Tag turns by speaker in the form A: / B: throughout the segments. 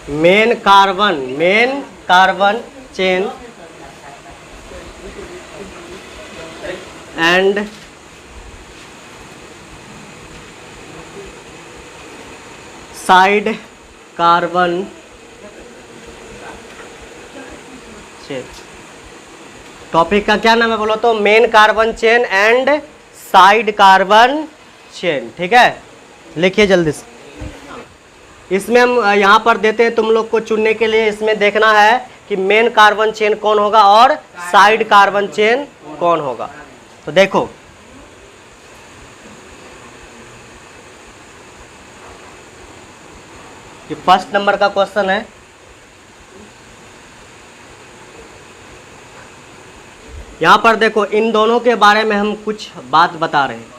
A: Main carbon chain and side carbon chain. Topic का क्या नाम है बोलो तो? Main carbon chain and side carbon chain. ठीक है, लिखिए जल्दी से। इसमें हम यहाँ पर देते हैं तुम लोग को चुनने के लिए। इसमें देखना है कि मेन कार्बन चेन कौन होगा और साइड कार्बन चेन कौन होगा। तो देखो, ये फर्स्ट नंबर का क्वेश्चन है। यहां पर देखो, इन दोनों के बारे में हम कुछ बात बता रहे हैं।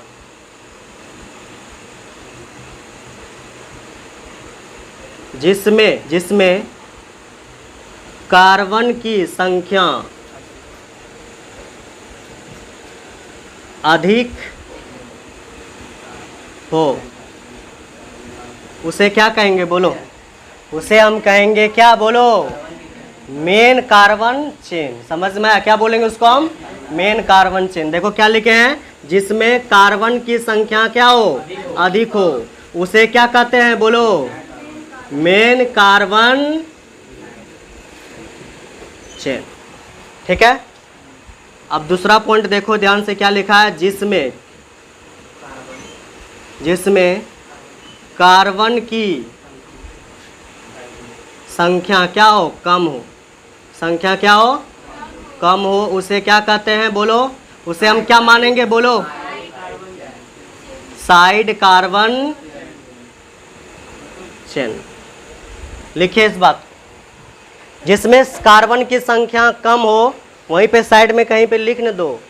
A: जिसमें कार्बन की संख्या अधिक हो, उसे क्या कहेंगे बोलो? उसे हम कहेंगे क्या बोलो? Main carbon chain. समझ में आया? क्या बोलेंगे उसको हम? Main carbon chain. देखो क्या लिखे हैं, जिसमें कार्बन की संख्या क्या हो? अधिक हो, उसे क्या कहते हैं बोलो? Main carbon chain. ठीक है, अब दूसरा पॉइंट देखो ध्यान से, क्या लिखा है? जिसमें कार्बन की संख्या क्या हो? कम हो। संख्या क्या हो? कम हो, उसे क्या कहते हैं बोलो? उसे हम क्या मानेंगे बोलो? Side carbon chain. लिखिए इस बात। जिसमें कार्बन की संख्या कम हो, वहीं पे साइड में कहीं पे लिख न दो,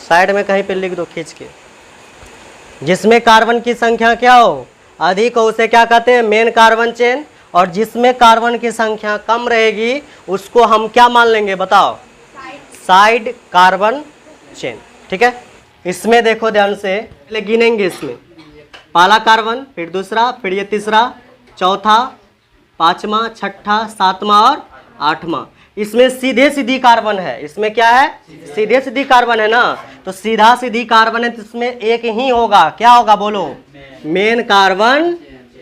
A: साइड में कहीं पे लिख दो खींच के। जिसमें कार्बन की संख्या क्या हो? अधिक हो, उसे क्या कहते हैं? Main carbon chain. और जिसमें कार्बन की संख्या कम रहेगी, उसको हम क्या मान लेंगे बताओ? Side carbon chain. ठीक है, इसमें देखो ध्यान से, पहले गिनेंगे। इसमें पहला कार्बन, फिर दूसरा, फिर ये तीसरा, चौथा, पांचवा, छठा, सातवां और आठवां। इसमें सीधे सीधी कार्बन है। इसमें क्या है? सीधे सीधी कार्बन है ना। तो सीधा सीधी कार्बन है, तो इसमें एक ही होगा। क्या होगा बोलो? Main carbon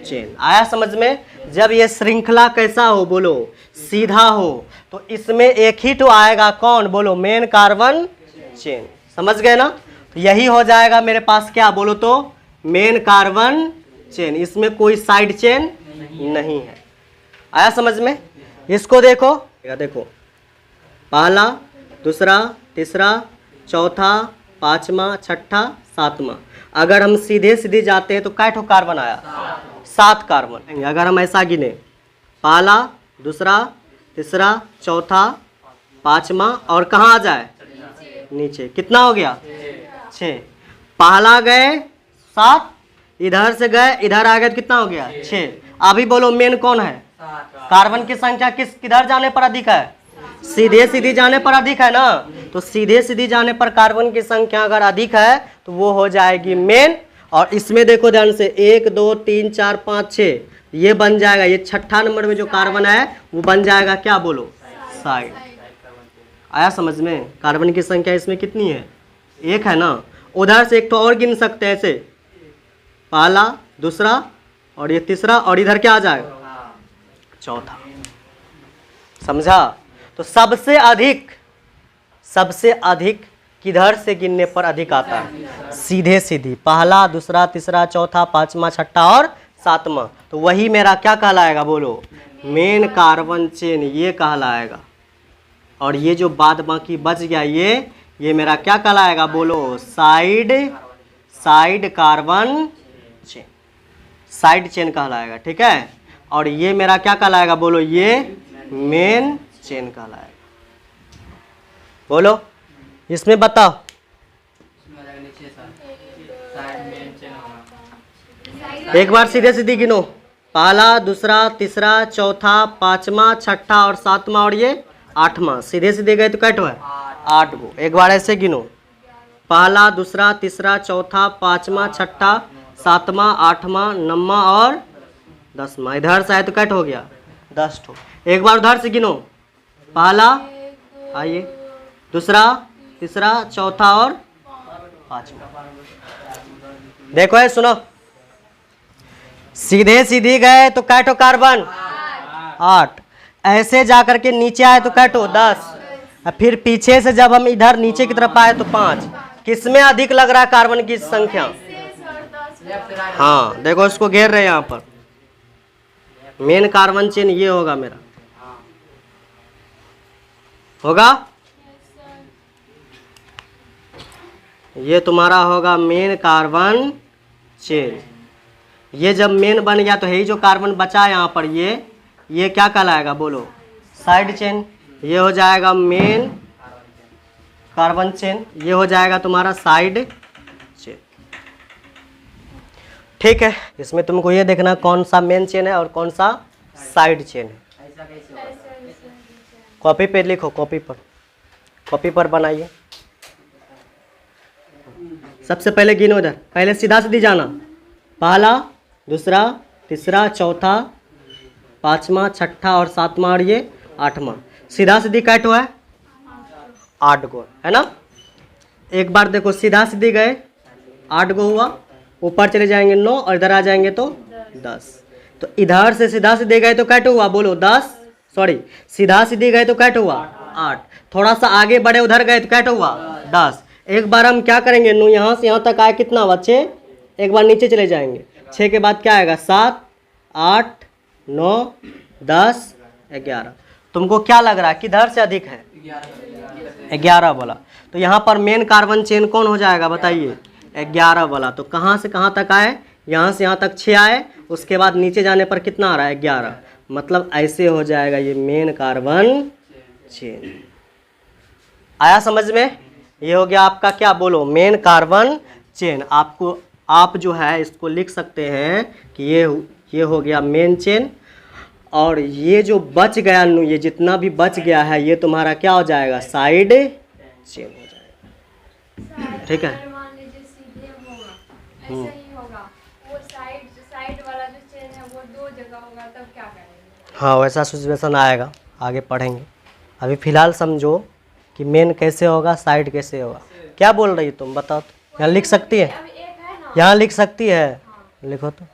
A: chain. आया समझ में? जब ये श्रृंखला कैसा हो बोलो? सीधा हो, तो इसमें एक ही तो आएगा। कौन बोलो? Main carbon chain. समझ गए ना? तो यही हो जाएगा मेरे पास क्या बोलो तो? Main carbon chain. इसमें कोई साइड चेन नहीं है। आया समझ में? इसको देखो, देखो, पहला, दूसरा, तीसरा, चौथा, पांचवा, छठा, सातवां। अगर हम सीधे सीधे जाते हैं तो कै ठो कार्बन आया? 7 कार्बन। अगर हम ऐसा गिने, पहला, दूसरा, तीसरा, चौथा, पांचवा, और कहाँ आ जाए? नीचे। कितना हो गया? 6। पहला गए 7, इधर से गए, इधर आ गए तो कितना हो गया? 6। अभी बोलो मेन कौन है? कार्बन की संख्या किधर जाने पर अधिक है? सीधे सीधी जाने पर अधिक है ना। तो सीधे सीधी जाने पर कार्बन की संख्या अगर अधिक है तो वो हो जाएगी मेन। और इसमें देखो ध्यान से, 1 2 3 4 5 6, ये बन जाएगा। ये छठा नंबर में जो कार्बन है वो बन जाएगा क्या बोलो? साइड। आया समझ में? कार्बन की संख्या इसमें कितनी है? 1 है ना। उधर से एक तो और गिन सकते हैं ऐसे, पहला, दूसरा और ये तीसरा, और इधर क्या आ जाएगा? चौथा। समझा? तो सबसे अधिक किधर से गिनने पर अधिक आता है? सीधे सीधी। पहला, दूसरा, तीसरा, चौथा, पांचवा, छठा और सातवां। तो वही मेरा क्या कहलाएगा बोलो? मेन कार्बन चेन ये कहलाएगा। और ये जो बाद बाकी बच गया ये मेरा क्या कहलाएगा बोलो? Side carbon chain. Side chain कहलाएगा। ठीक है, और ये मेरा क्या कहलाएगा बोलो? ये मेन चेन कहलाएगा। बोलो इसमें बताओ। एक बार सीधे सीधी गिनो, पहला, दूसरा, तीसरा, चौथा, पांचवा, छठा और सातवां और ये आठवां। सीधे सीधे गए तो कैट है? 8 गो। एक बार ऐसे गिनो, पहला, दूसरा, तीसरा, चौथा, पांचवा, छठा, सातवां, आठवां, नौवां और 10वां। इधर से आए तो कैट हो गया 10 ठो। एक बार उधर से गिनो, पहला, आइए, दूसरा, तीसरा, चौथा और पांचवा। देखो है, सुनो, सीधे सीधी गए तो कै ठो कार्बन? 8। ऐसे जाकर के नीचे आए तो कै ठो? 10। फिर पीछे से जब हम इधर नीचे की तरफ आए तो 5। किसमें अधिक लग रहा है कार्बन की संख्या? हाँ देखो, इसको घेर रहे हैं यहाँ पर। मेन कार्बन चेन ये होगा मेरा, होगा ये तुम्हारा होगा मेन कार्बन चेन। ये जब मेन बन गया तो यही जो कार्बन बचा यहाँ पर, ये क्या कहलाएगा बोलो? Side chain. ये हो जाएगा मेन कार्बन चेन, ये हो जाएगा तुम्हारा साइड चेन। ठीक है, इसमें तुमको ये देखना कौन सा मेन चेन है और कौन सा साइड चेन है। कॉपी पे लिखो, कॉपी पर बनाइए। सबसे पहले गिनो इधर, पहले सीधा सीधी जाना, पहला, दूसरा, तीसरा, चौथा, पांचवा, छठा और सातवां और ये आठवां। सीधा सीधी कैट हुआ है 8 गो, है ना। एक बार देखो, सीधा सीधी गए 8 गो हुआ, ऊपर चले जाएंगे 9 और इधर आ जाएंगे तो 10। तो इधर से सीधा सीधे गए तो कैट हुआ बोलो 10, सॉरी सीधा सीधी गए तो कैट हुआ 8। थोड़ा सा आगे बढ़े उधर गए तो कैट हुआ 10। एक बार हम क्या करेंगे, यहाँ से यहाँ तक आए कितना हुआ 6। एक बार नीचे चले जाएंगे, 6 के बाद क्या आएगा 7, 8, 9, 10, 11। तुमको क्या लग रहा है किधर से अधिक है? 11 बोला। तो यहाँ पर मेन कार्बन चेन कौन हो जाएगा बताइए? 11 बोला। तो कहाँ से कहाँ तक आए? यहाँ से यहाँ तक 6 आए, उसके बाद नीचे जाने पर कितना आ रहा है? 11। मतलब ऐसे हो जाएगा ये मेन कार्बन चेन। आया समझ में? ये हो गया आपका क्या बोलो? Main carbon chain. आपको आप जो है इसको लिख सकते हैं कि ये हो गया मेन चेन, और ये जो बच गया, ये जितना भी बच गया है ये तुम्हारा क्या हो जाएगा? साइड चेन हो जाएगा। ठीक है, हाँ वैसा सिचुएशन आएगा, आगे पढ़ेंगे। अभी फिलहाल समझो कि मेन कैसे होगा, साइड कैसे होगा। क्या बोल रही तुम बताओ तो? यहाँ लिख सकती है, यहाँ लिख सकती है, लिखो तो।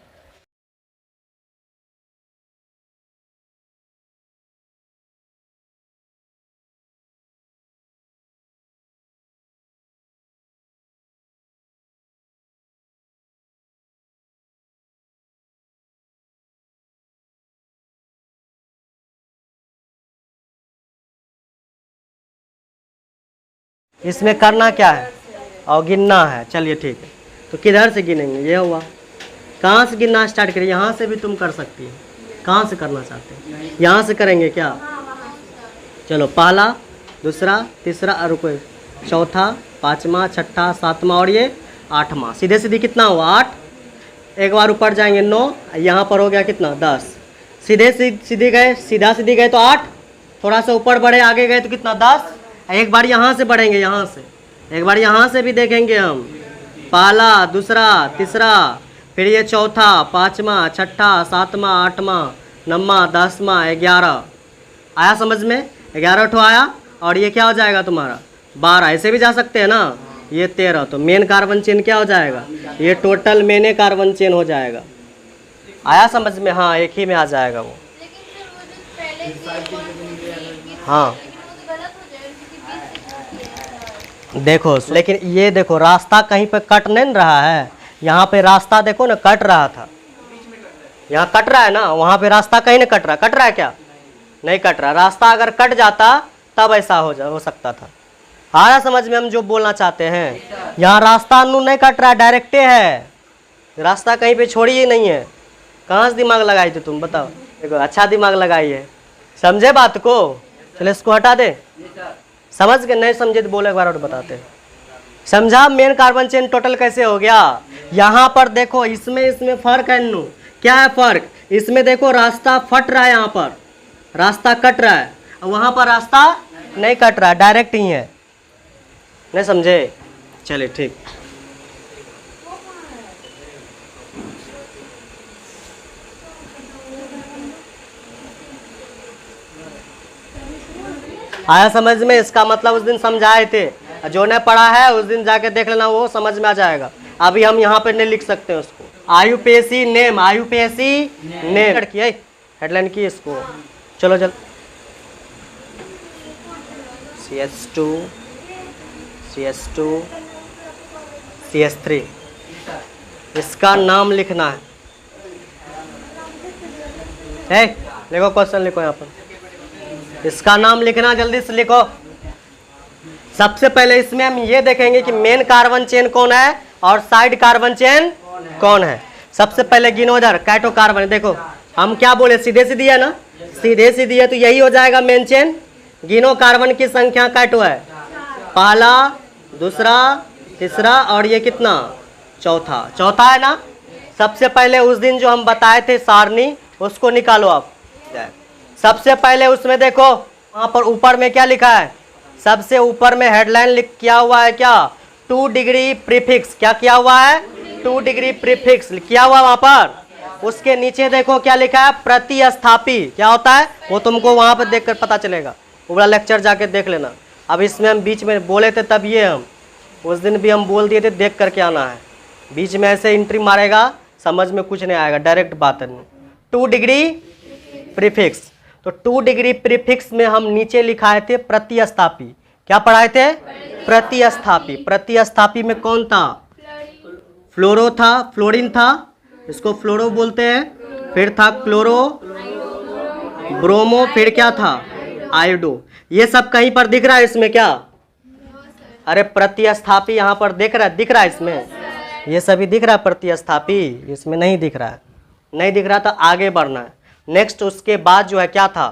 A: इसमें करना क्या है? और गिनना है। चलिए ठीक है, तो किधर से गिनेंगे? ये हुआ। कहाँ से गिनना स्टार्ट करिए? यहाँ से भी तुम कर सकती है। कहाँ से करना चाहते हैं? यहाँ से करेंगे क्या? चलो, पहला, दूसरा, तीसरा, रुको, चौथा, पाँचवा, छठा, सातवां और ये आठवां। सीधे सीधी कितना हुआ? 8। एक बार ऊपर जाएंगे 9, यहाँ पर हो गया कितना? 10। सीधे सीधे गए, सीधा सीधी गए तो 8, थोड़ा सा ऊपर बढ़े आगे गए तो कितना? 10। एक बार यहाँ से बढ़ेंगे, यहाँ से एक बार यहाँ से भी देखेंगे हम, पहला, दूसरा, तीसरा, फिर ये चौथा, पाँचवा, छठा, सातवां, आठवां, 9वां, 10वां, 11। आया समझ में? 11 ठो आया, और ये क्या हो जाएगा तुम्हारा? 12। ऐसे भी जा सकते हैं ना, ये 13। तो मेन कार्बन चेन क्या हो जाएगा? ये टोटल मेने कार्बन चेन हो जाएगा। आया समझ में? हाँ, एक ही में आ जाएगा वो। हाँ देखो, लेकिन ये देखो रास्ता कहीं पे कट नहीं रहा है। यहाँ पे रास्ता देखो ना, कट रहा था, यहाँ कट रहा है ना, वहाँ पे रास्ता कहीं नहीं कट रहा। कट रहा है क्या? नहीं कट रहा। रास्ता अगर कट जाता तब ऐसा हो सकता था। आया समझ में हम जो बोलना चाहते हैं? यहाँ रास्ता नहीं कट रहा है, डायरेक्टे है। रास्ता कहीं पे छोड़ी ही नहीं है। कहाँ से दिमाग लगाई थी तुम बताओ? देखो, अच्छा दिमाग लगाई है, समझे बात को? चलो इसको हटा दे। समझ के नहीं समझे तो बोलो एक बार और बताते हैं। समझा मेन कार्बन चेन टोटल कैसे हो गया? यहाँ पर देखो, इसमें फर्क है। क्या है फर्क? इसमें देखो रास्ता फट रहा है, यहाँ पर रास्ता कट रहा है, वहाँ पर रास्ता नहीं कट रहा है, डायरेक्ट ही है। नहीं समझे? चलिए ठीक। आया समझ में? इसका मतलब उस दिन समझाए थे, जो ने पढ़ा है उस दिन जाके देख लेना, वो समझ में आ जाएगा। अभी हम यहाँ पे नहीं लिख सकते हैं उसको। आयुपेशी नेम, आयुपेशी नेम किया हेडलाइन की इसको। चलो चल, CS2 CS2 CS3, इसका नाम लिखना है। लिखो, क्वेश्चन लिखो यहाँ पर, इसका नाम लिखना, जल्दी से लिखो। सबसे पहले इसमें हम ये देखेंगे कि मेन कार्बन चेन कौन है और साइड कार्बन चेन कौन है। सबसे पहले गिनो इधर, कैटो कार्बन। देखो हम क्या बोले, सीधे सीधी है ना, सीधे सीधी है तो यही हो जाएगा मेन चेन। गिनो कार्बन की संख्या कैटो है, पहला, दूसरा, तीसरा और ये कितना, चौथा। चौथा है ना। सबसे पहले उस दिन जो हम बताए थे सारणी, उसको निकालो आप। सबसे पहले उसमें देखो वहां पर ऊपर में क्या लिखा है, सबसे ऊपर में हेडलाइन लिख किया हुआ है क्या, 2 डिग्री प्रीफिक्स। क्या किया हुआ है, 2 डिग्री प्रीफिक्स किया हुआ वहां पर। उसके नीचे देखो क्या लिखा है, प्रतिस्थापी। क्या होता है वो तुमको वहां पर देखकर पता चलेगा, वो वाला लेक्चर जाके देख लेना। अब इसमें हम बीच में बोले थे तब, ये हम उस दिन भी हम बोल दिए थे, देख करके आना है। बीच में ऐसे एंट्री मारेगा, समझ में कुछ नहीं आएगा, डायरेक्ट बात है। 2 डिग्री प्रीफिक्स, तो 2 डिग्री प्रीफिक्स में हम नीचे लिखाए थे प्रतिस्थापी। क्या पढ़ाए थे, प्रतिस्थापी। प्रतिस्थापी में कौन था, फ्लोरो था, फ्लोरीन था, इसको फ्लोरो बोलते हैं। फिर था क्लोरो, ब्रोमो, फिर क्या था, आयोडो। ये सब कहीं पर दिख रहा है इसमें क्या, अरे प्रतिस्थापी यहाँ पर दिख रहा है इसमें, ये सभी दिख रहा है प्रतिस्थापी, इसमें नहीं दिख रहा है। नहीं दिख रहा तो आगे बढ़ना है। नेक्स्ट उसके बाद जो है क्या था,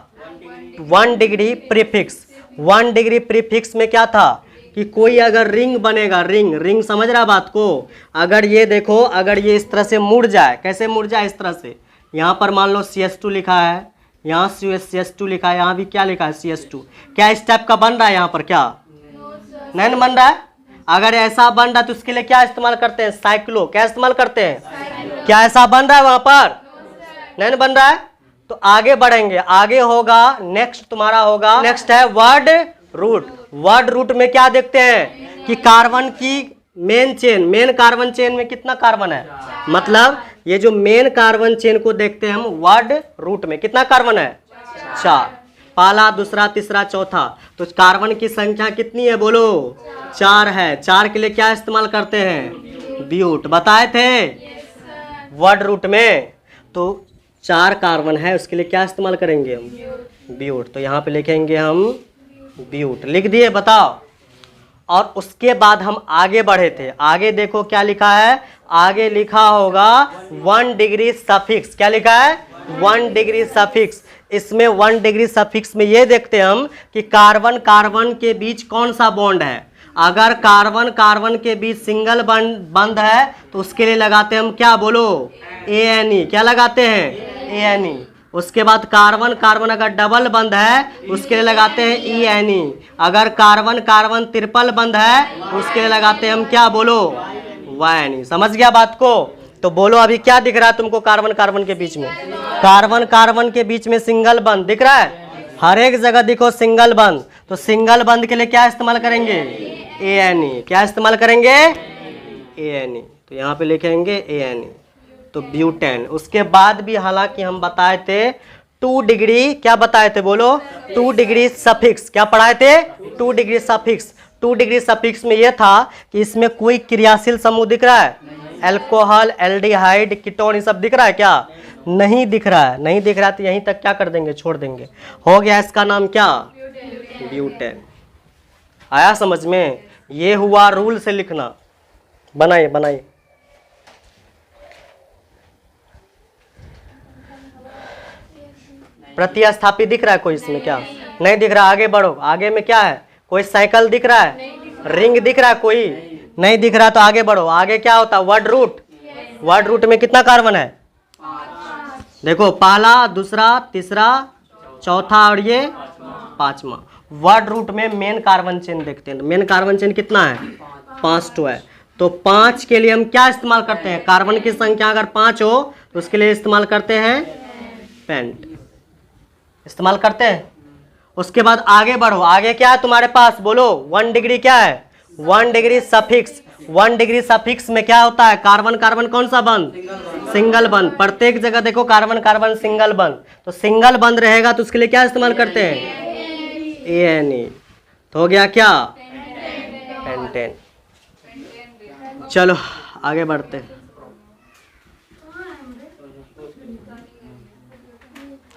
A: 1 डिग्री प्रीफिक्स। 1 डिग्री प्रीफिक्स में क्या था कि कोई अगर रिंग बनेगा, रिंग समझ रहा बात को, अगर ये देखो, अगर ये इस तरह से मुड़ जाए, कैसे मुड़ जाए, इस तरह से, यहाँ पर मान लो CS2 लिखा है, यहाँ CS2 लिखा है, यहाँ भी क्या लिखा है CS2। क्या इस टाइप का बन रहा है यहाँ पर, क्या नहीं बन रहा है। अगर ऐसा बन रहा है तो उसके लिए क्या इस्तेमाल करते हैं, साइक्लो। क्या इस्तेमाल करते हैं, क्या ऐसा बन रहा है वहां पर, नहीं बन रहा है। तो आगे बढ़ेंगे, आगे होगा नेक्स्ट तुम्हारा होगा, नेक्स्ट है वर्ड रूट। वर्ड रूट में क्या देखते हैं कि कार्बन की main chain, main carbon chain में कितना कार्बन है, मतलब ये जो मेन कार्बन चेन को देखते हैं हम वर्ड रूट में, कितना कार्बन है, 4। पहला, दूसरा, तीसरा, चौथा। तो कार्बन की संख्या कितनी है बोलो, 4 है। 4 के लिए क्या इस्तेमाल करते हैं, ब्यूट। बताए थे वर्ड रूट में, तो 4 कार्बन है, उसके लिए क्या इस्तेमाल करेंगे हम, ब्यूट। तो यहाँ पे लिखेंगे हम ब्यूट, लिख दिए, बताओ। और उसके बाद हम आगे बढ़े थे, आगे देखो क्या लिखा है, आगे लिखा होगा 1 डिग्री सफिक्स। क्या लिखा है, 1 डिग्री सफिक्स। इसमें 1 डिग्री सफिक्स में ये देखते हम कि कार्बन कार्बन के बीच कौन सा बॉन्ड है। अगर कार्बन कार्बन के बीच सिंगल बंद है तो उसके लिए लगाते हैं हम क्या बोलो, ANE। क्या लगाते हैं, ANE। उसके बाद कार्बन कार्बन अगर डबल बंद है उसके लिए लगाते हैं ENE। अगर कार्बन कार्बन ट्रिपल बंद है उसके लिए लगाते हैं हम क्या बोलो, YNE। समझ गया बात को। तो बोलो अभी क्या दिख रहा है तुमको, कार्बन कार्बन के बीच में, कार्बन कार्बन के बीच में सिंगल बंद दिख रहा है, हर एक जगह दिखो सिंगल बंद। तो सिंगल बंद के लिए क्या इस्तेमाल करेंगे, ANE। क्या इस्तेमाल करेंगे, ANE। तो यहाँ पे लिखेंगे ANE, तो ब्यूटेन। उसके बाद भी हालांकि हम बताए थे 2 डिग्री, क्या बताए थे बोलो, 2 डिग्री सफिक्स। क्या पढ़ाए थे, 2 डिग्री सफिक्स। 2 डिग्री सफिक्स में यह था कि इसमें कोई क्रियाशील समूह दिख रहा है, एल्कोहल, एल्डिहाइड, कीटोन, ये सब दिख रहा है क्या, नहीं दिख रहा है। नहीं दिख रहा है तो यहीं तक क्या कर देंगे, छोड़ देंगे। हो गया इसका नाम क्या, ब्यूटेन। आया समझ में, ये हुआ रूल से लिखना। बनाइए बनाइए। प्रतिस्थापी दिख रहा है कोई इसमें, क्या नहीं दिख रहा, आगे बढ़ो। आगे में क्या है, कोई साइकिल दिख रहा है, रिंग दिख रहा है, कोई नहीं दिख रहा तो आगे बढ़ो। आगे क्या होता है, वर्ड रूट। वर्ड रूट में कितना कार्बन है, देखो, पहला, दूसरा, तीसरा, चौथा और ये 5वां। वर्ड रूट में मेन कार्बन चेन देखते हैं। मेन कार्बन चेन कितना है, 5 तो है। तो 5 के लिए हम क्या इस्तेमाल करते हैं, कार्बन की संख्या अगर 5 हो तो उसके लिए इस्तेमाल करते हैं पेंट, इस्तेमाल करते हैं। उसके बाद आगे बढ़ो, आगे क्या है तुम्हारे पास, बोलो 1 डिग्री क्या है, 1 डिग्री सफिक्स। 1 डिग्री सफिक्स में क्या होता है, कार्बन कार्बन कौन सा बंद, सिंगल बंद। प्रत्येक जगह देखो कार्बन कार्बन सिंगल बंद, तो सिंगल बंद रहेगा तो उसके लिए क्या इस्तेमाल करते हैं, ANE। तो हो गया क्या, पेंटेन। चलो आगे बढ़ते हैं।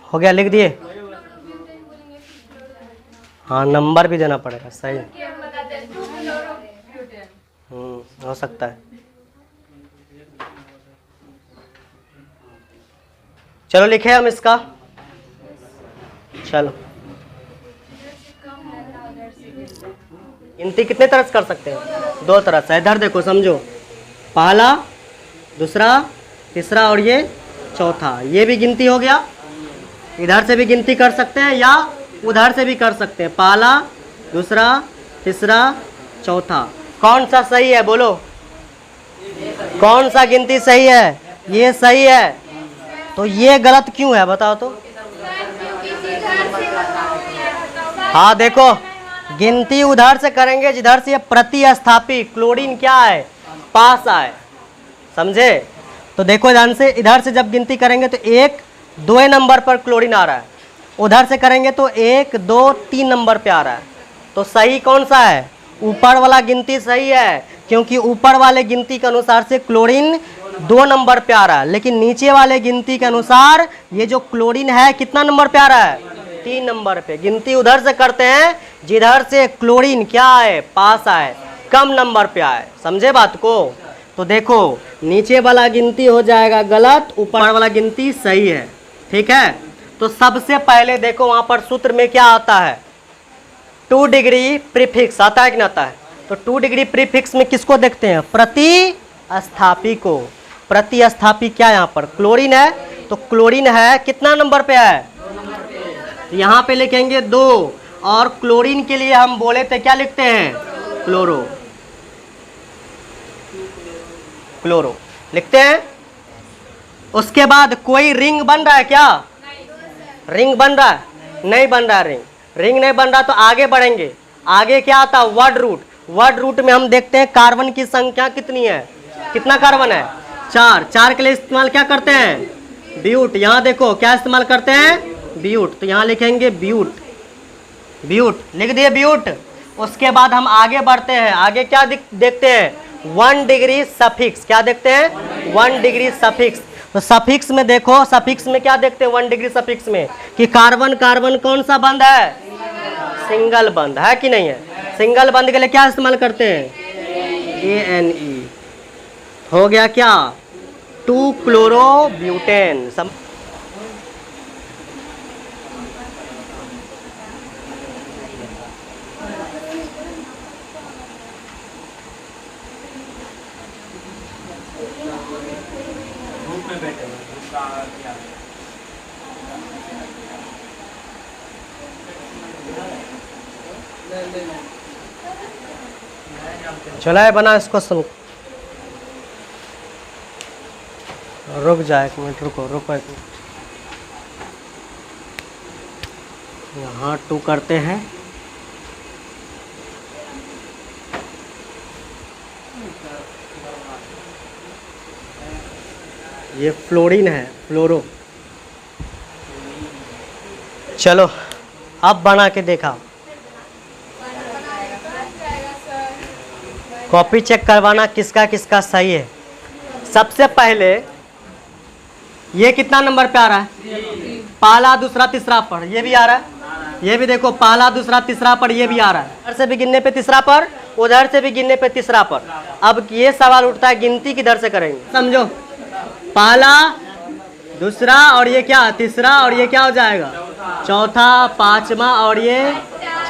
A: हो गया, लिख दिए। हाँ नंबर भी देना पड़ेगा, सही। हो सकता है। चलो लिखे हम इसका। चलो गिनती कितने तरह से कर सकते हैं, 2 तरह से। इधर देखो समझो, पहला, दूसरा, तीसरा और ये चौथा, ये भी गिनती हो गया। इधर से भी गिनती कर सकते हैं या उधर से भी कर सकते हैं, पहला, दूसरा, तीसरा, चौथा। कौन सा सही है बोलो, कौन सा गिनती सही है, ये सही है। तो ये गलत क्यों है बताओ तो। हाँ देखो, गिनती उधर से करेंगे जिधर से ये प्रतिस्थापी क्लोरीन क्या है, पास आए, समझे। तो देखो ध्यान से, इधर से जब गिनती करेंगे तो 1 2 नंबर पर क्लोरीन आ रहा है, उधर से करेंगे तो 1 2 3 नंबर पे आ रहा है। तो सही कौन सा है, ऊपर वाला गिनती सही है, क्योंकि ऊपर वाले गिनती के अनुसार से क्लोरीन 2 नंबर पे आ रहा है, लेकिन नीचे वाले गिनती के अनुसार ये जो क्लोरीन है कितना नंबर पे आ रहा है, 3 नंबर पे। गिनती उधर से करते हैं जिधर से क्लोरीन क्या आए, पास आए, कम नंबर पे आए, समझे बात को। तो देखो नीचे वाला गिनती हो जाएगा गलत, ऊपर वाला गिनती सही है, ठीक है। तो सबसे पहले देखो वहां पर सूत्र में क्या आता है, 2 डिग्री प्रीफिक्स आता है कि नहीं आता है। तो 2 डिग्री प्रीफिक्स में किसको देखते हैं, प्रतिस्थापी को। प्रतिस्थापी क्या यहाँ पर क्लोरीन है, तो क्लोरीन है कितना नंबर पे है, तो यहाँ पे लिखेंगे 2, और क्लोरीन के लिए हम बोले थे क्या लिखते हैं, क्लोरो, क्लोरो लिखते हैं। उसके बाद कोई रिंग बन रहा है क्या, रिंग बन रहा है, नहीं बन रहा है रिंग, रिंग नहीं बन रहा तो आगे बढ़ेंगे। आगे क्या आता है, वर्ड रूट। वर्ड रूट में हम देखते हैं कार्बन की संख्या कितनी है, कितना कार्बन है, 4। 4 के लिए इस्तेमाल क्या करते हैं, ब्यूट। यहाँ देखो क्या इस्तेमाल करते हैं, ब्यूट, तो यहाँ लिखेंगे ब्यूट, ब्यूट लिख दिए ब्यूट। उसके बाद हम आगे बढ़ते हैं, आगे क्या देखते हैं, 1 डिग्री सफिक्स। क्या देखते हैं, 1 डिग्री सफिक्स। तो सफिक्स में देखो, सफिक्स में क्या देखते हैं 1 डिग्री सफिक्स में, कि कार्बन कार्बन कौन सा बंद है, सिंगल बंद है कि नहीं है। सिंगल बंद के लिए क्या इस्तेमाल करते हैं, ANE। हो गया क्या, 2 क्लोरोब्यूटेन। चला है बना इसको सुन, रुक जा 1 मिनट, रुको 1 मिनट। यहाँ 2 करते हैं, ये फ्लोरीन है, फ्लोरो। चलो अब बना के देखा, कॉपी चेक करवाना किसका किसका सही है। सबसे पहले ये कितना नंबर पे आ रहा है, पहला दूसरा तीसरा पर, ये भी आ रहा है, ये भी देखो पहला दूसरा तीसरा पर, ये भी आ रहा है। उधर से भी गिनने पे तीसरा पर, उधर से भी गिनने पे तीसरा पर। अब ये सवाल उठता है गिनती किधर से करेंगे, समझो, पहला दूसरा और ये क्या तीसरा, और ये क्या हो जाएगा चौथा, 5वां और ये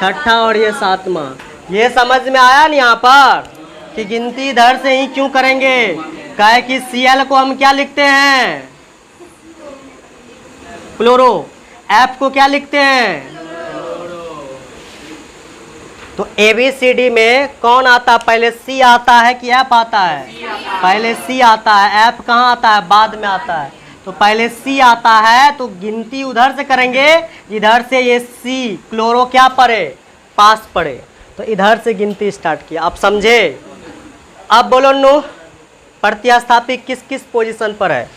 A: 6ठा और ये 7वां। ये समझ में आया नहीं यहाँ पर कि गिनती इधर से ही क्यों करेंगे, काहे कि Cl को हम क्या लिखते हैं, क्लोरो। F को क्या लिखते हैं, तो ABCD में कौन आता है, पहले C आता है कि F आता है, पहले C आता है, F कहाँ आता है, बाद में आता है। तो तो पहले सी आता है, तो गिनती उधर से करेंगे, इधर से ये सी क्लोरो क्या पड़े, पास पड़े, तो इधर से गिनती स्टार्ट किया। आप समझे? अब बोलो नो, प्रतिस्थापी किस किस पोजीशन पर है?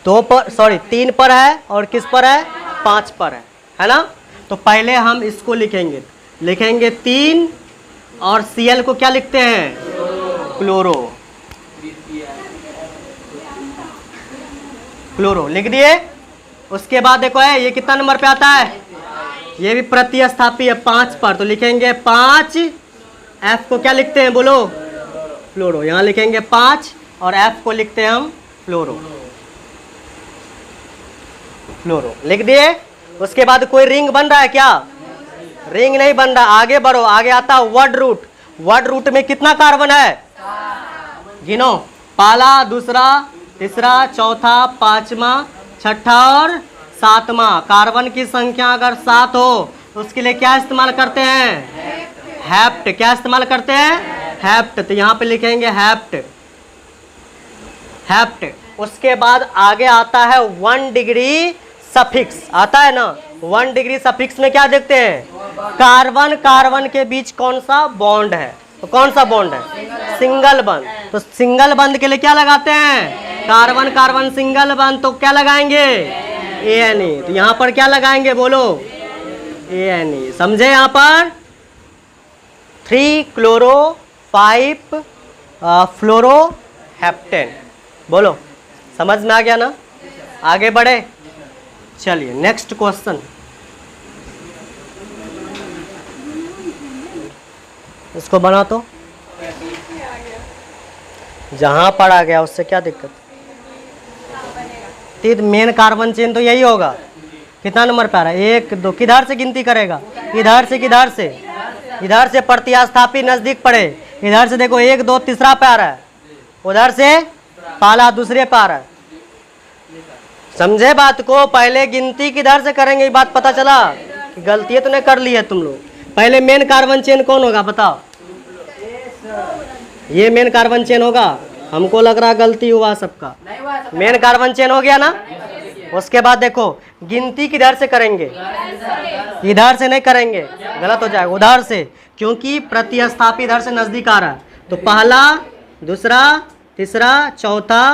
A: 2 पर, सॉरी 3 पर है, और किस पर है? 5 पर है ना? तो पहले हम इसको लिखेंगे 3, और Cl को क्या लिखते हैं? क्लोरो। क्लोरो लिख दिए। उसके बाद देखो है ये कितना नंबर पे आता है? ये भी प्रतिस्थापी है 5 पर, तो लिखेंगे 5। F को क्या लिखते हैं बोलो? फ्लोरो। यहाँ लिखेंगे 5 और F को लिखते हैं हम फ्लोरो। फ्लोरो लिख दिए। उसके बाद कोई रिंग बन रहा है क्या? रिंग नहीं बन रहा। आगे बढ़ो, आगे आता है वर्ड रूट। वर्ड रूट में कितना कार्बन है? गिनो, पहला, दूसरा, तीसरा, चौथा, पांचवा, छठा और सातवां। कार्बन की संख्या अगर 7 हो तो उसके लिए क्या इस्तेमाल करते हैं? हैप्ट। क्या इस्तेमाल करते हैं? हैप्ट। तो यहाँ पे लिखेंगे हैप्ट। हैप्ट। उसके बाद आगे आता है 1 डिग्री सफिक्स, आता है ना? 1 डिग्री सफिक्स में क्या देखते हैं? कार्बन कार्बन के बीच कौन सा बॉन्ड है। तो कौन सा बॉन्ड है? Single bond. तो सिंगल बॉन्ड के लिए क्या लगाते हैं? कार्बन कार्बन सिंगल बॉन्ड, तो क्या लगाएंगे? ANE। तो यहाँ पर क्या लगाएंगे बोलो? ANE। समझे? यहाँ पर 3 क्लोरो 5 फ्लोरो हेप्टेन। बोलो, समझ में आ गया ना? आगे बढ़े, चलिए नेक्स्ट क्वेश्चन। इसको बना तो जहां पर आ गया उससे क्या दिक्कत? मेन कार्बन चेन तो यही होगा। कितना नंबर पे आ रहा है? 1 2। किधर से गिनती करेगा? इधर से। किधर से? इधर से प्रतिस्थापी नजदीक पड़े। इधर से देखो 1 2 तीसरा पे आ रहा है, उधर से पहला दूसरे पे आ रहा है। समझे बात को? पहले गिनती किधर से करेंगे, ये बात पता चला? गलती तो नहीं कर ली है तुम लोग। पहले मेन कार्बन चेन कौन होगा बताओ? ये मेन कार्बन चेन होगा। हमको लग रहा गलती हुआ सबका। मेन कार्बन चेन हो गया ना? उसके बाद देखो गिनती किधर से करेंगे? इधर से नहीं करेंगे, गलत हो जाएगा, उधर से, क्योंकि प्रतिस्थापी इधर से नजदीक आ रहा है। तो पहला, दूसरा, तीसरा, चौथा,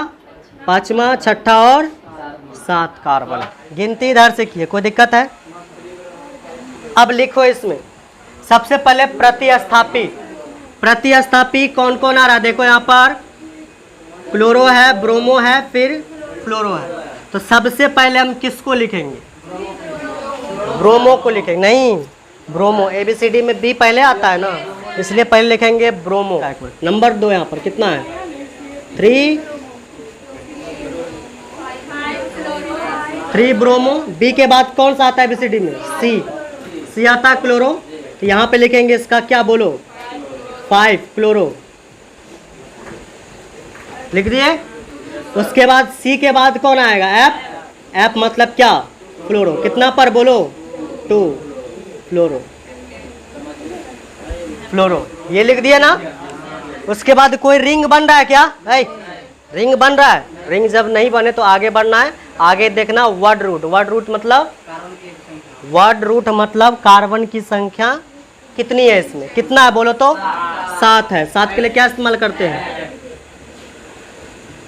A: पांचवा, छठा और 7 कार्बन। गिनती इधर से की है, कोई दिक्कत है? अब लिखो इसमें सबसे पहले प्रतिस्थापी। प्रतिस्थापी कौन कौन आ रहा है? देखो यहाँ पर क्लोरो है, ब्रोमो है, फिर फ्लोरो है। तो सबसे पहले हम किसको लिखेंगे? ब्रोमो को लिखेंगे। नहीं, ब्रोमो ABCD में B पहले आता है ना, इसलिए पहले लिखेंगे ब्रोमो। नंबर 2 यहाँ पर कितना है? 3 ब्रोमो। B के बाद कौन सा आता है ABCD में? C आता है क्लोरो। तो यहाँ पे लिखेंगे इसका क्या बोलो? 5 क्लोरो। लिख दिए। उसके बाद C के बाद कौन आएगा? F मतलब क्या? फ्लोरो। कितना पर बोलो? 2 फ्लोरो। फ्लोरो ये लिख दिए ना? उसके बाद कोई रिंग बन रहा है क्या? रिंग बन रहा है। रिंग जब नहीं बने तो आगे बढ़ना है। आगे देखना वर्ड रूट। वर्ड रूट मतलब कार्बन की संख्या कितनी है इसमें? कितना है बोलो तो? 7 है। 7 के लिए क्या इस्तेमाल करते हैं?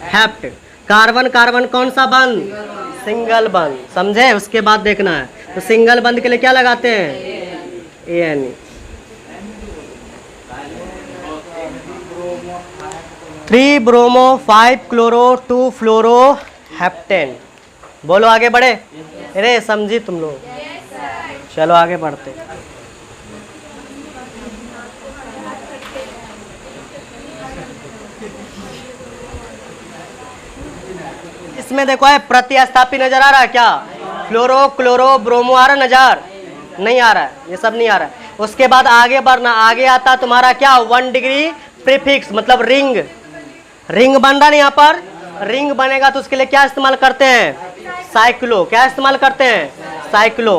A: हैप्ट। कार्बन कार्बन कौन सा बंद? सिंगल बंद। समझे? उसके बाद देखना है, तो सिंगल बंद के लिए क्या लगाते हैं? ANE। 3 ब्रोमो 5 क्लोरो 2 फ्लोरो हेप्टेन। बोलो आगे बढ़े। अरे समझी तुम लोग? चलो आगे बढ़ते। इसमें देखो है प्रतिस्थापी नजर आ रहा है क्या? फ्लोरो क्लोरो ब्रोमो आ रहा नजर? नहीं आ रहा है, ये सब नहीं आ रहा है। उसके बाद आगे बढ़ना। आगे आता तुम्हारा क्या? 1 डिग्री प्रीफिक्स मतलब रिंग। रिंग बन रहा है यहाँ पर। रिंग बनेगा तो उसके लिए क्या इस्तेमाल करते हैं? साइक्लो। क्या इस्तेमाल करते हैं? साइक्लो।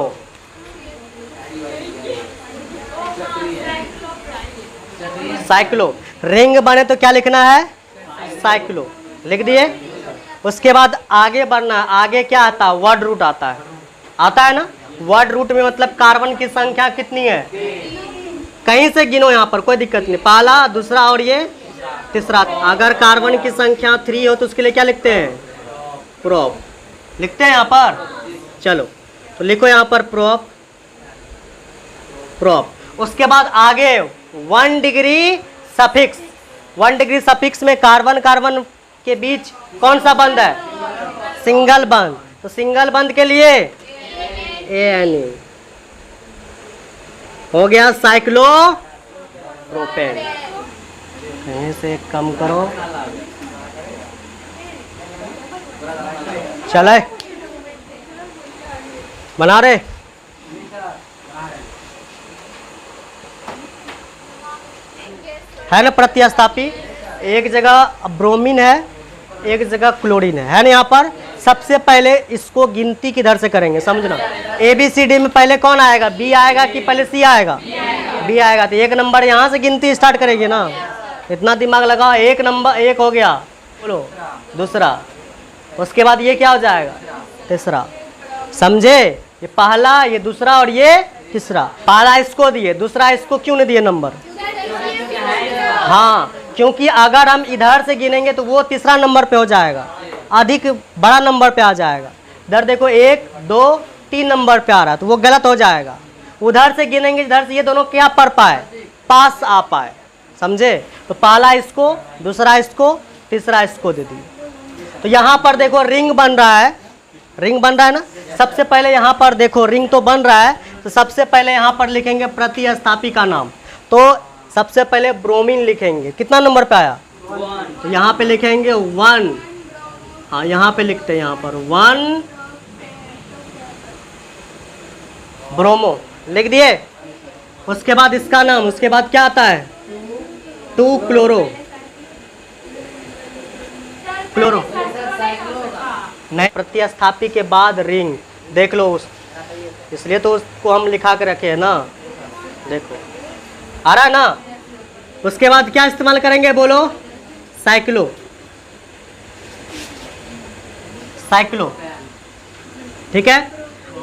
A: साइक्लो। रिंग बने तो क्या लिखना है? साइक्लो। लिख दिए। उसके बाद आगे बढ़ना है। आगे क्या आता है? वर्ड रूट आता है ना। वर्ड रूट में मतलब कार्बन की संख्या कितनी है? कहीं से गिनो, यहाँ पर कोई दिक्कत नहीं। पहला, दूसरा और ये तीसरा। अगर कार्बन की संख्या 3 हो तो उसके लिए क्या लिखते हैं? प्रोप लिखते हैं यहाँ पर। चलो तो लिखो यहाँ पर प्रोप। उसके बाद आगे 1 डिग्री सफिक्स। 1 डिग्री सफिक्स में कार्बन कार्बन के बीच कौन सा बंद है? सिंगल बंद। तो सिंगल बंद के लिए ANE हो गया साइक्लोप्रोपेन। कहीं से कम करो, चले बना रहे। है ना प्रतिस्थापी। एक जगह ब्रोमीन है, एक जगह क्लोरीन है ना। यहाँ पर सबसे पहले इसको गिनती किधर से करेंगे समझना। ABCD में पहले कौन आएगा? B आएगा कि पहले C आएगा? B आएगा। तो 1 नंबर यहाँ से गिनती स्टार्ट करेंगे ना। इतना दिमाग लगाओ। 1 नंबर 1 हो गया, बोलो दूसरा। उसके बाद ये क्या हो जाएगा? तीसरा। समझे? ये पहला, ये दूसरा और ये तीसरा। पहला इसको दिए, दूसरा इसको क्यों नहीं दिए नंबर? हाँ, क्योंकि अगर हम इधर से गिनेंगे तो वो तीसरा नंबर पे हो जाएगा, अधिक बड़ा नंबर पे आ जाएगा। इधर देखो 1 2 3 नंबर पे आ रहा है तो वो गलत हो जाएगा। उधर से गिनेंगे, इधर से ये दोनों क्या पढ़ पाए? पास आ पाए। समझे? तो पहला इसको, दूसरा इसको, तीसरा इसको दे दिए। तो यहाँ पर देखो रिंग बन रहा है। रिंग बन रहा है ना। सबसे पहले यहाँ पर देखो रिंग तो बन रहा है, तो सबसे पहले यहाँ पर लिखेंगे प्रतिस्थापी का नाम। तो सबसे पहले ब्रोमीन लिखेंगे। कितना नंबर पे आया? 1। तो यहाँ पे लिखेंगे 1। हाँ, यहाँ पे लिखते हैं, यहाँ पर 1 ब्रोमो लिख दिए। उसके बाद इसका नाम, उसके बाद क्या आता है? 2 क्लोरो नहीं, प्रतिस्थापी के बाद रिंग देख लो इसलिए तो उसको हम लिखा के रखे हैं ना। देखो आ रहा है ना। उसके बाद क्या इस्तेमाल करेंगे बोलो? साइक्लो। ठीक है।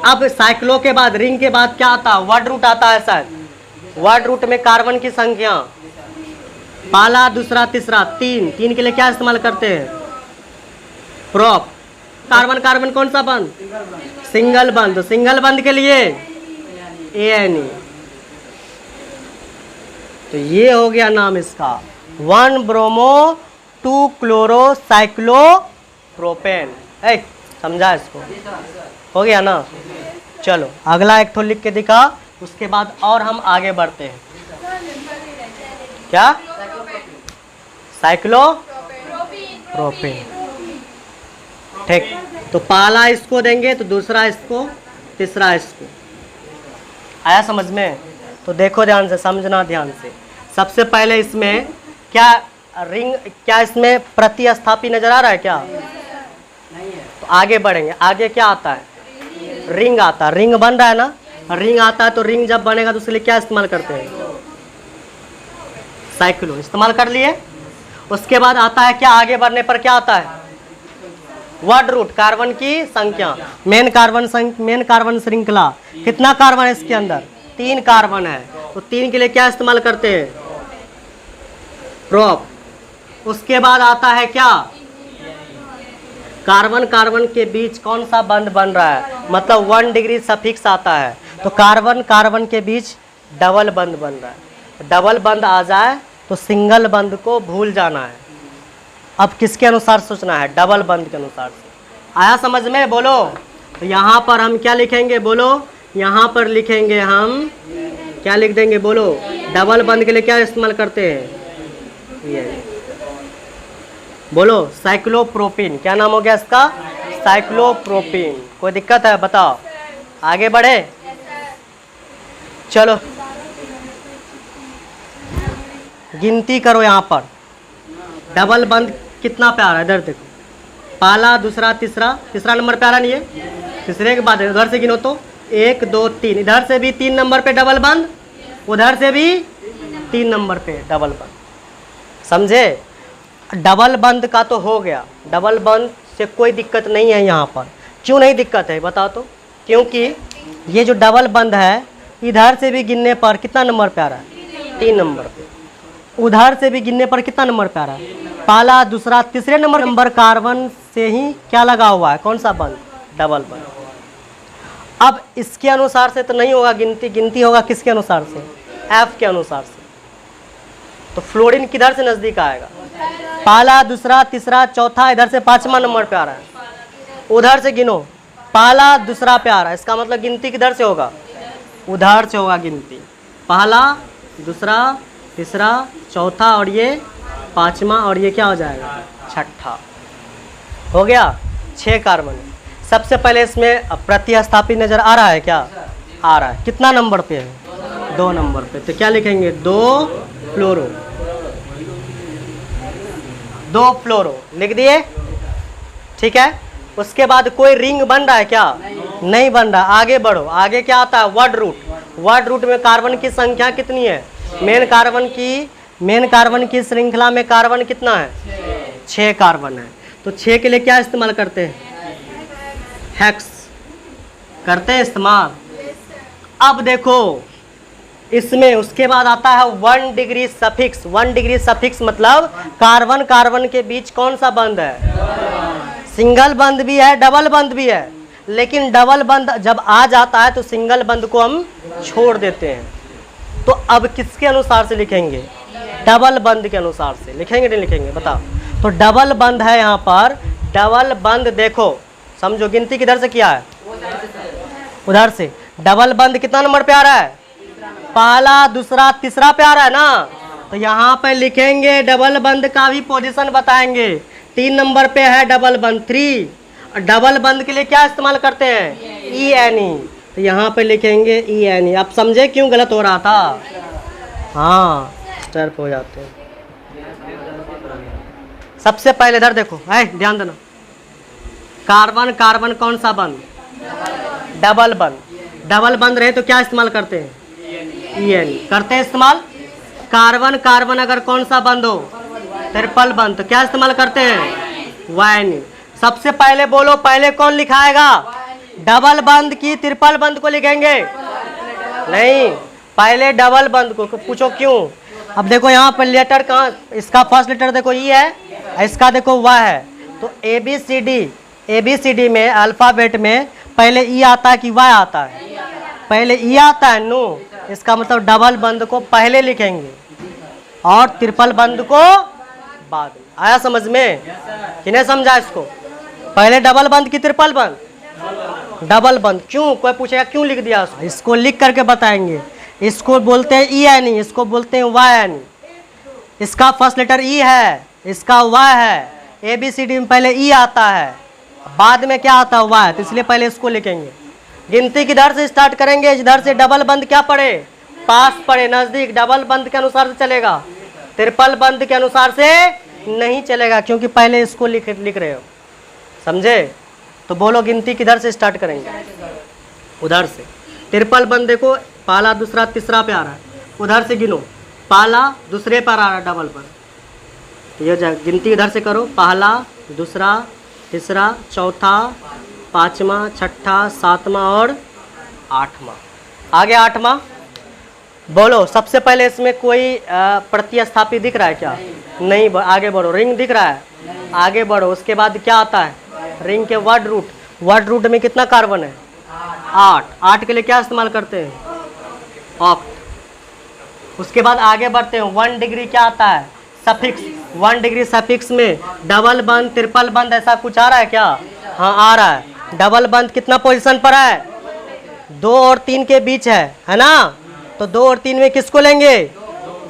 A: अब साइक्लो के बाद, रिंग के बाद क्या आता है? वर्ड रूट आता है शायद। वर्ड रूट में कार्बन की संख्या पहला, दूसरा, तीसरा, 3 के लिए क्या इस्तेमाल करते हैं? प्रोप। कार्बन कार्बन कौन सा बंद? सिंगल बंद। तो सिंगल बंद के लिए ANE। तो ये हो गया नाम इसका 1 ब्रोमो 2 क्लोरो साइक्लोप्रोपेन। समझा इसको? हो गया ना। चलो अगला एक तो लिख के दिखा, उसके बाद और हम आगे बढ़ते हैं। क्या? साइक्लोप्रोपेन। ठीक। तो पहला इसको देंगे, तो दूसरा इसको, तीसरा इसको। आया समझ में? तो देखो ध्यान से, समझना ध्यान से। सबसे पहले इसमें क्या रिंग, क्या इसमें प्रतिस्थापी नजर आ रहा है क्या? तो आगे बढ़ेंगे। आगे क्या आता है? रिंग आता है। रिंग बन रहा है ना। रिंग आता है तो रिंग जब बनेगा तो उसके लिए क्या इस्तेमाल करते हैं? साइक्लो इस्तेमाल कर लिए। उसके बाद आता है क्या? आगे बढ़ने पर क्या आता है? वर्ड रूट, कार्बन की संख्या। मेन कार्बन श्रृंखला। कितना कार्बन है इसके अंदर? 3 कार्बन है। तो 3 के लिए क्या इस्तेमाल करते हैं? प्रोप। उसके बाद आता है क्या? कार्बन कार्बन के बीच कौन सा बंद बन रहा है? मतलब 1 डिग्री सफिक्स आता है। तो कार्बन कार्बन के बीच डबल बंद बन रहा है। डबल बंद आ जाए तो सिंगल बंद को भूल जाना है। अब किसके अनुसार सोचना है? डबल बंद के अनुसार से। आया समझ में? बोलो। तो यहाँ पर हम क्या लिखेंगे? बोलो। यहाँ पर लिखेंगे हम क्या लिख देंगे? बोलो। डबल बंद के लिए क्या इस्तेमाल करते हैं? ये बोलो। साइक्लोप्रोपीन। क्या नाम हो गया इसका? साइक्लोप्रोपीन। कोई दिक्कत है? बताओ। आगे बढ़े। चलो गिनती करो। यहाँ पर डबल बंद कितना पे आ रहा है? इधर देखो, पहला, दूसरा, तीसरा नंबर पे आ रहा नहीं है? तीसरे के बाद उधर से गिनो तो 1 2 3। इधर से भी 3 नंबर पे डबल बंद, उधर से भी 3 नंबर पे डबल बंद। समझे? डबल बंद का तो हो गया। डबल बंद से कोई दिक्कत नहीं है यहाँ पर। क्यों नहीं दिक्कत है बताओ तो? क्योंकि ये जो डबल बंद है इधर से भी गिनने पर कितना नंबर पे आ रहा है? 3 नंबर पे। उधर से भी गिनने पर कितना नंबर पे आ रहा है? पहला, दूसरा, तीसरे नंबर कार्बन से ही क्या लगा हुआ है? कौन सा बंद? डबल बंद। अब इसके अनुसार से तो नहीं होगा गिनती, गिनती होगा किसके अनुसार से? एफ के अनुसार से। तो फ्लोरीन किधर से नजदीक आएगा? पहला, दूसरा, तीसरा, चौथा, इधर से 5वां नंबर पे आ रहा है। उधर से गिनो, पहला दूसरा पे आ रहा है, इसका मतलब गिनती किधर से होगा? उधर से होगा गिनती। पहला, दूसरा, तीसरा, चौथा और ये 5वां और ये क्या हो जाएगा? 6ठा। हो गया 6 कार्बन। सबसे पहले इसमें प्रतिस्थापित नजर आ रहा है क्या? आ रहा है। कितना नंबर पे है? 2 नंबर पे। तो क्या लिखेंगे? 2 फ्लोरो। 2 फ्लोरो लिख दिए, ठीक है। उसके बाद कोई रिंग बन रहा है क्या? नहीं बन रहा। आगे बढ़ो, आगे क्या आता है? Word root. वर्ड रूट में कार्बन की संख्या कितनी है? मेन कार्बन की श्रृंखला में कार्बन कितना है? 6 कार्बन है। तो 6 के लिए क्या इस्तेमाल करते हैं? हेक्स करते हैं इस्तेमाल। अब देखो इसमें उसके बाद आता है 1 डिग्री सफिक्स। 1 डिग्री सफिक्स मतलब कार्बन कार्बन के बीच कौन सा बंद है? सिंगल बंद भी है, डबल बंद भी है। लेकिन डबल बंद जब आ जाता है तो सिंगल बंद को हम छोड़ देते हैं। तो अब किसके अनुसार से लिखेंगे? डबल बंद के अनुसार से लिखेंगे, नहीं लिखेंगे बताओ? तो डबल बंद है यहाँ पर। डबल बंद देखो, समझो गिनती किधर से किया है? उधर से। डबल बंद कितना नंबर पे आ रहा है? पहला, दूसरा, तीसरा पे आ रहा है ना। तो यहाँ पे लिखेंगे डबल बंद का भी पोजीशन बताएंगे। 3 नंबर पे है डबल बंद 3। डबल बंद के लिए क्या इस्तेमाल करते हैं? ENE। तो यहाँ पे लिखेंगे ENE। आप समझे क्यों गलत हो रहा था? हाँ, स्टर्प हो जाते हैं। सबसे पहले इधर देखो, है ध्यान देना। कार्बन कार्बन कौन सा बंद? डबल बंद। डबल बंद रहे तो क्या इस्तेमाल करते हैं? ENE करते हैं इस्तेमाल। कार्बन कार्बन अगर कौन सा बंद हो? ट्रिपल बंद, तो क्या इस्तेमाल करते हैं? YNE। सबसे पहले बोलो, पहले कौन लिखाएगा? डबल बंद की ट्रिपल बंद को लिखेंगे? नहीं, पहले डबल बंद को। पूछो क्यों? अब देखो यहाँ पर लेटर कहाँ? इसका फर्स्ट लेटर देखो E है, इसका देखो Y है। तो ABCD में अल्फाबेट में पहले E आता है कि Y आता है? पहले E आता है। नो, इसका मतलब डबल बंद को पहले लिखेंगे और ट्रिपल बंद को बाद में। आया समझ में कि नहीं समझा इसको? पहले डबल बंद की ट्रिपल बंद? डबल बंद। क्यों? कोई पूछेगा क्यों लिख दिया? इसको लिख करके बताएंगे। इसको बोलते हैं ENE, इसको बोलते हैं YNE। इसका फर्स्ट लेटर E है, इसका Y है। ABCD में पहले E आता है, बाद में क्या आता है? Y। तो इसलिए पहले इसको लिखेंगे। गिनती किधर से स्टार्ट करेंगे? इधर से। डबल बंद क्या पड़े? पास पड़े, नजदीक। डबल बंद के अनुसार से चलेगा, ट्रिपल बंद के अनुसार से नहीं चलेगा, क्योंकि पहले इसको लिख रहे हो। समझे? तो बोलो गिनती किधर से स्टार्ट करेंगे? उधर से। ट्रिपल बंद देखो, पहला, दूसरा, तीसरा पे आ रहा है। उधर से गिनो, पहला, दूसरे पर आ रहा है डबल बंद। ये गिनती इधर से करो, पहला, दूसरा, तीसरा, चौथा, 5वां, 6ठा, 7वां और 8वां। आगे 8वां बोलो। सबसे पहले इसमें कोई प्रतिस्थापित दिख रहा है क्या? नहीं। आगे बढ़ो, रिंग दिख रहा है, आगे बढ़ो। उसके बाद क्या आता है? रिंग के वर्ड रूट। वर्ड रूट में कितना कार्बन है? 8। 8 के लिए क्या इस्तेमाल करते हैं? ऑक्ट। उसके बाद आगे बढ़ते हैं। 1 डिग्री क्या आता है? सफिक्स। 1 डिग्री सफिक्स में डबल बंद, ट्रिपल बंद ऐसा कुछ आ रहा है क्या? हाँ आ रहा है। डबल बंद कितना पोजीशन पर है? 2 और 3 के बीच है ना? तो 2 और 3 में किसको लेंगे?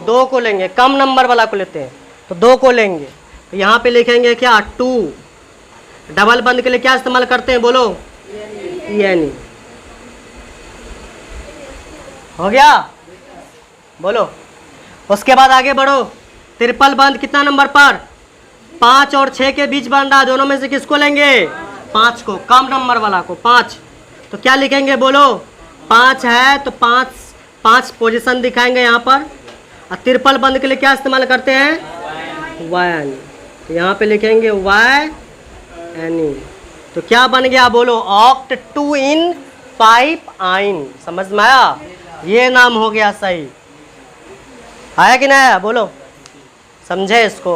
A: 2 को लेंगे। कम नंबर वाला को लेते हैं तो 2 को लेंगे। तो यहाँ पे लिखेंगे क्या? 2। डबल बंद के लिए क्या इस्तेमाल करते हैं? बोलो ENE। हो गया? बोलो। उसके बाद आगे बढ़ो। ट्रिपल बंद कितना नंबर पर? 5 और 6 के बीच बन रहा है। दोनों में से किसको लेंगे? 5 को, कम नंबर वाला को। 5 तो क्या लिखेंगे? बोलो। 5 है तो 5 पोजीशन दिखाएंगे यहाँ पर। और ट्रिपल बंद के लिए क्या इस्तेमाल करते हैं? YNE। तो यहाँ पे लिखेंगे Y एनी। तो क्या बन गया बोलो, ऑक्ट टू इन पाइप आइन। समझ में आया? ये नाम हो गया सही। आया कि नहीं आया बोलो, समझे इसको?